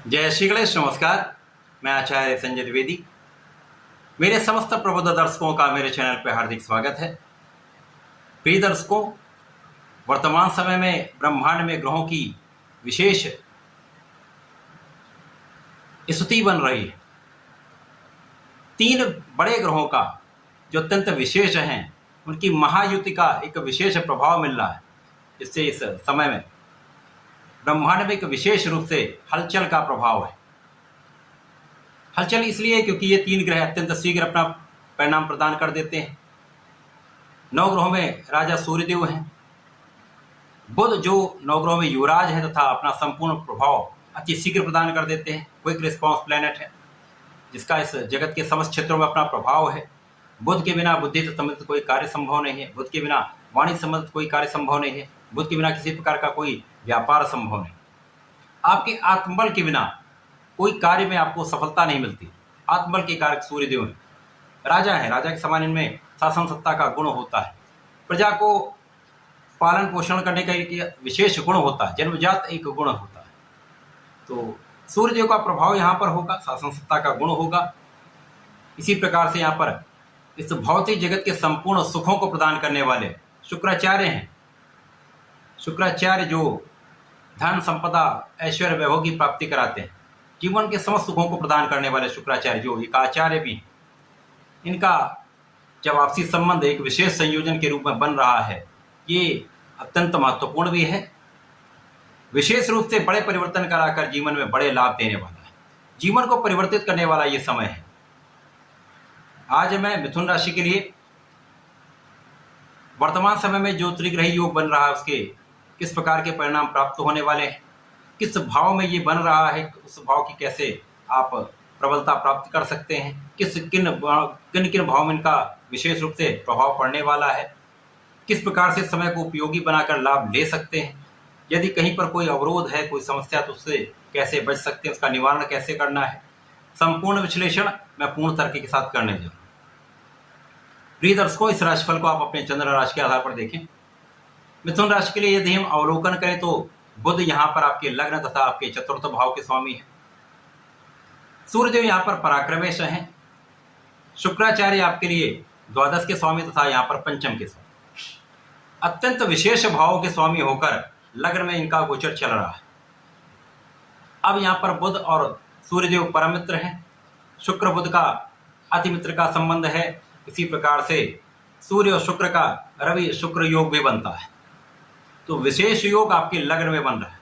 जय श्री गणेश। नमस्कार। मैं आचार्य संजय द्विवेदी। मेरे समस्त प्रबुद्ध दर्शकों का मेरे चैनल पर हार्दिक स्वागत है। प्रिय दर्शकों, वर्तमान समय में ब्रह्मांड में ग्रहों की विशेष स्थिति बन रही है। 3 बड़े ग्रहों का जो अत्यंत विशेष हैं, उनकी महायुति का एक विशेष प्रभाव मिल रहा है, जिससे इस समय में ब्रह्मांड में एक विशेष रूप से हलचल का प्रभाव है। हलचल इसलिए क्योंकि ये 3 ग्रह अत्यंत शीघ्र अपना परिणाम प्रदान कर देते हैं। 9 ग्रहों में राजा सूर्यदेव हैं। बुध जो 9 ग्रहों में युवराज है तथा अपना संपूर्ण प्रभाव अति शीघ्र प्रदान कर देते हैं। क्विक रिस्पॉन्स प्लैनेट है, जिसका इस जगत के समस्त क्षेत्रों में अपना प्रभाव है। बुध के बिना बुद्धि से संबंधित कोई कार्य संभव नहीं है। बुध के बिना वाणी से संबंधित कोई कार्य संभव नहीं है। बुध के बिना किसी प्रकार का कोई व्यापार संभव नहीं। आपके आत्मबल के बिना कोई कार्य में आपको सफलता नहीं मिलती। आत्मबल के कारक सूर्यदेव हैं। राजा है, राजा के समान इनमें शासन सत्ता का गुण होता है। प्रजा को पालन पोषण करने का एक विशेष गुण होता है, जन्मजात एक गुण होता है। तो सूर्यदेव का प्रभाव यहाँ पर होगा, शासन सत्ता का गुण होगा। इसी प्रकार से यहाँ पर इस भौतिक जगत के संपूर्ण सुखों को प्रदान करने वाले शुक्राचार्य हैं। शुक्राचार्य जो धन संपदा ऐश्वर्य वैभव की प्राप्ति कराते हैं, जीवन के समस्त सुखों को प्रदान करने वाले शुक्राचार्य जो एक आचार्य भी हैं, इनका जब आपसी संबंध एक विशेष संयोजन के रूप में बन रहा है, ये अत्यंत महत्वपूर्ण भी है। विशेष रूप से बड़े परिवर्तन कराकर जीवन में बड़े लाभ देने वाला है। जीवन को परिवर्तित करने वाला ये समय है। आज मैं मिथुन राशि के लिए वर्तमान समय में जो त्रिग्रही योग बन रहा है, उसके किस प्रकार के परिणाम प्राप्त होने वाले हैं, किस भाव में ये बन रहा है, उस भाव की कैसे आप प्रबलता प्राप्त कर सकते हैं, किन भाव में इनका विशेष रूप से प्रभाव पड़ने वाला है, किस प्रकार से समय को उपयोगी बनाकर लाभ ले सकते हैं, यदि कहीं पर कोई अवरोध है, कोई समस्या, तो उससे कैसे बच सकते हैं, उसका निवारण कैसे करना है, संपूर्ण विश्लेषण मैं पूर्ण तर्क के साथ करने जा रहा हूं। प्रिय दर्शकों, इस राशिफल को आप अपने चंद्र राशि के आधार पर देखें। मिथुन राशि के लिए यदि हम अवलोकन करें तो बुध यहाँ पर आपके लग्न तथा आपके चतुर्थ भाव के स्वामी है। सूर्यदेव यहाँ पर पराक्रमेश हैं। शुक्राचार्य आपके लिए द्वादश के स्वामी तथा यहाँ पर पंचम के स्वामी, अत्यंत विशेष भावों के स्वामी होकर लग्न में इनका गोचर चल रहा है। अब यहाँ पर बुध और सूर्यदेव परम मित्र हैं। शुक्र बुध का अति मित्र का संबंध है। इसी प्रकार से सूर्य और शुक्र का रवि शुक्र योग भी बनता है। तो विशेष योग आपके लग्न में बन रहा है।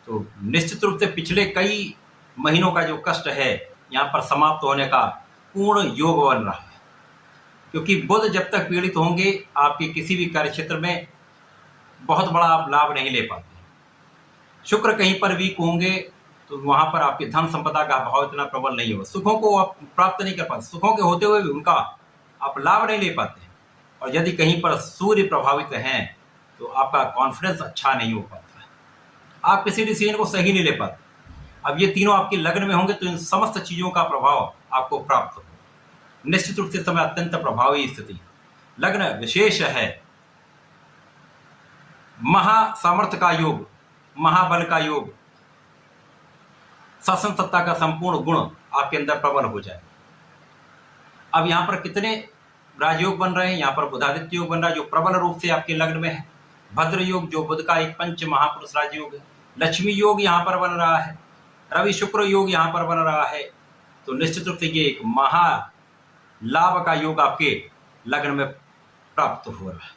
तो निश्चित रूप से पिछले कई महीनों का जो कष्ट है, यहाँ पर समाप्त होने का पूर्ण योग बन रहा है। क्योंकि बुध जब तक पीड़ित होंगे, आपके किसी भी कार्य क्षेत्र में बहुत बड़ा आप लाभ नहीं ले पाते। शुक्र कहीं पर वीक होंगे तो वहाँ पर आपकी धन संपदा का भाव इतना प्रबल नहीं होगा। सुखों को आप प्राप्त नहीं कर पाते। सुखों के होते हुए भी उनका आप लाभ नहीं ले पाते। और यदि कहीं पर सूर्य प्रभावित हैं तो आपका कॉन्फिडेंस अच्छा नहीं हो पाता है। आप किसी डिसीजन को सही नहीं ले पाते। अब ये तीनों आपके लग्न में होंगे तो इन समस्त चीज़ों का प्रभाव आपको प्राप्त हो। निश्चित रूप से समय अत्यंत प्रभावी स्थिति। लग्न विशेष है। महासामर्थ्य का योग, महाबल का योग, शासन सत्ता का संपूर्ण गुण आपके अंदर प्रबल हो जाए। अब यहाँ पर कितने राजयोग बन रहे हैं? यहाँ पर बुधादित्य योग बन रहा है जो प्रबल रूप से आपके लग्न में है। भद्र योग जो बुध का एक पंच महापुरुष राजयोग है। लक्ष्मी योग यहाँ पर बन रहा है। रवि शुक्र योग यहाँ पर बन रहा है। तो निश्चित रूप से ये एक महा लाभ का योग आपके लग्न में प्राप्त हो रहा है।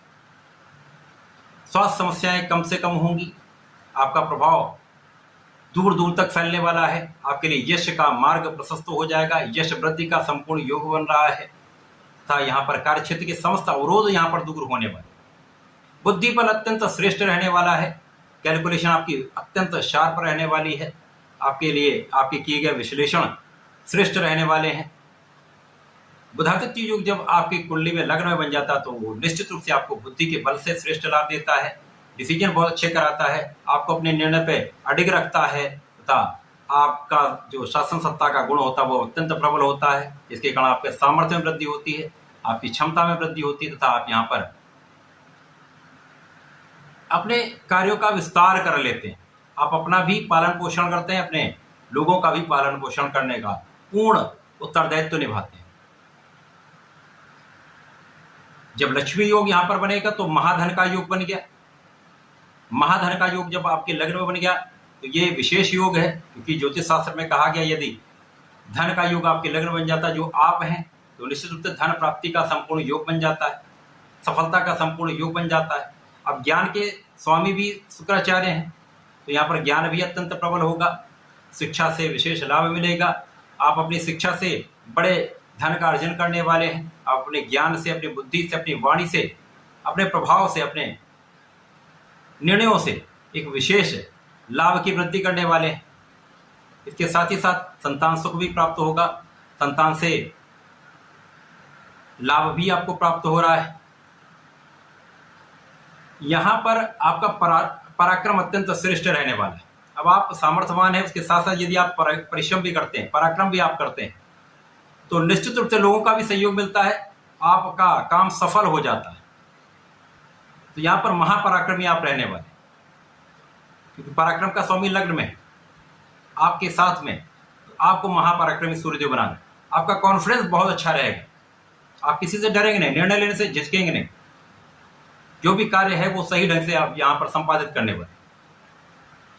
स्वास्थ्य समस्याएं कम से कम होंगी। आपका प्रभाव दूर दूर तक फैलने वाला है। आपके लिए यश का मार्ग प्रशस्त हो जाएगा। यश वृद्धि का संपूर्ण योग बन रहा है तथा यहाँ पर कार्य क्षेत्र के समस्त अवरोध यहाँ पर दूर होने वाले। बुद्धि बल अत्यंत श्रेष्ठ रहने वाला है। कैलकुलेशन आपकी अत्यंत शार्प रहने वाली है। आपके लिए आपके किए गए विश्लेषण श्रेष्ठ रहने वाले हैं। बुधादित्य योग जब आपकी कुंडली में लग्न में बन जाता है तो वो निश्चित रूप से आपको बुद्धि के बल से श्रेष्ठ लाभ देता है। डिसीजन बहुत अच्छे कराता है। आपको अपने निर्णय पे अडिग रखता है तथा आपका जो शासन सत्ता का गुण होता है वो अत्यंत प्रबल होता है, जिसके कारण आपके सामर्थ्य में वृद्धि होती है, आपकी क्षमता में वृद्धि होती है तथा आप यहाँ पर अपने कार्यों का विस्तार कर लेते हैं। आप अपना भी पालन पोषण करते हैं, अपने लोगों का भी पालन पोषण करने का पूर्ण उत्तरदायित्व निभाते हैं। जब लक्ष्मी योग यहां पर बनेगा तो महाधन का योग बन गया। महाधन का योग जब आपके लग्न में बन गया तो ये विशेष योग है, क्योंकि ज्योतिष शास्त्र में कहा गया यदि धन का योग आपके लग्न बन जाता है जो आप हैं, तो निश्चित रूप से धन प्राप्ति का संपूर्ण योग बन जाता है, सफलता का संपूर्ण योग बन जाता है। अब ज्ञान के स्वामी भी शुक्राचार्य हैं, तो यहाँ पर ज्ञान भी अत्यंत प्रबल होगा, शिक्षा से विशेष लाभ मिलेगा। आप अपनी शिक्षा से बड़े धन का अर्जन करने वाले हैं। आप अपने ज्ञान से, अपनी बुद्धि से, अपनी वाणी से, अपने प्रभाव से, अपने निर्णयों से एक विशेष लाभ की वृद्धि करने वाले हैं। इसके साथ ही साथ संतान सुख भी प्राप्त होगा, संतान से लाभ भी आपको प्राप्त हो रहा है। यहां पर आपका पराक्रम अत्यंत श्रेष्ठ रहने वाला है। अब आप सामर्थ्यवान हैं, उसके साथ साथ यदि आप परिश्रम भी करते हैं, पराक्रम भी आप करते हैं, तो निश्चित रूप से लोगों का भी सहयोग मिलता है, आपका काम सफल हो जाता है। तो यहां पर महापराक्रमी आप रहने वाले, क्योंकि पराक्रम का स्वामी लग्न में है आपके साथ में, तो आपको महापराक्रमी सूर्यदेव बनाना। आपका कॉन्फिडेंस बहुत अच्छा रहेगा, आप किसी से डरेंगे नहीं, निर्णय लेने से झिझकेंगे नहीं, जो भी कार्य है वो सही ढंग से आप यहाँ पर संपादित करने वाले।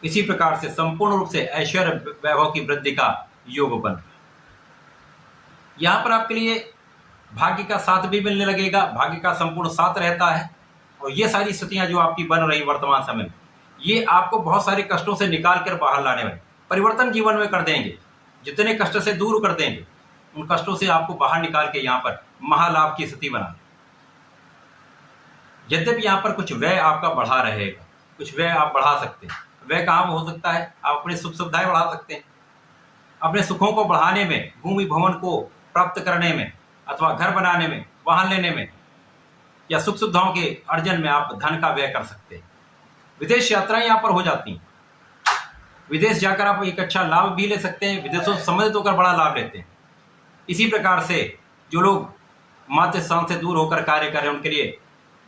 इसी प्रकार से संपूर्ण रूप से ऐश्वर्य वैभव की वृद्धि का योग बन रहा है। यहाँ पर आपके लिए भाग्य का साथ भी मिलने लगेगा, भाग्य का संपूर्ण साथ रहता है। और ये सारी स्थितियां जो आपकी बन रही वर्तमान समय में, ये आपको बहुत सारे कष्टों से निकाल कर बाहर लाने वाले, परिवर्तन जीवन में कर देंगे, जितने कष्ट से दूर कर देंगे, उन कष्टों से आपको बाहर निकाल के यहाँ पर महालाभ की स्थिति बना। यद्यपि यहाँ पर कुछ व्यय आपका बढ़ा रहेगा, कुछ व्यय आप बढ़ा सकते हैं। व्यय कहाँ हो सकता है? आप अपनी सुख सुविधाएं बढ़ा सकते हैं, अपने सुखों को बढ़ाने में, भूमि भवन को प्राप्त करने में, अथवा घर बनाने में, वाहन लेने में, या सुख सुविधाओं के अर्जन में आप धन का व्यय कर सकते हैं। विदेश यात्राएं यहाँ पर हो जाती हैं, विदेश जाकर आप एक अच्छा लाभ भी ले सकते हैं, विदेशों से संबंधित होकर बड़ा लाभ लेते हैं। इसी प्रकार से जो लोग मातृ स्थान से दूर होकर कार्य कर रहे हैं, उनके लिए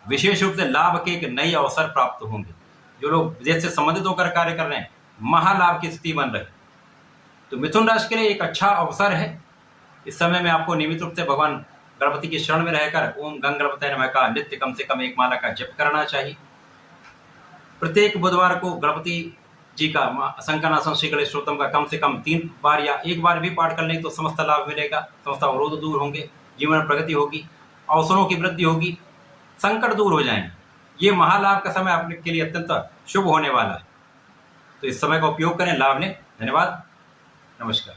विशेष रूप से लाभ के एक नए अवसर प्राप्त होंगे। जो लोग विदेश से संबंधित होकर कार्य कर रहे हैं, महालाभ की स्थिति बन रही है। तो मिथुन राशि के लिए एक अच्छा अवसर है। इस समय में आपको नियमित रूप से भगवान गणपति की शरण में रहकर ओम गंग गणपतये नमः का नित्य कम से कम एक माला का जप करना चाहिए। प्रत्येक बुधवार को गणपति जी का शंकरनाशन श्री गणेश स्तोत्रम का कम से कम 3 बार या 1 बार भी पाठ कर लें तो समस्त लाभ मिलेगा, समस्त अवरोध दूर होंगे, जीवन में प्रगति होगी, अवसरों की वृद्धि होगी, संकट दूर हो जाएंगे। ये महालाभ का समय आपके लिए अत्यंत शुभ होने वाला है। तो इस समय का उपयोग करें, लाभ लें। धन्यवाद, नमस्कार।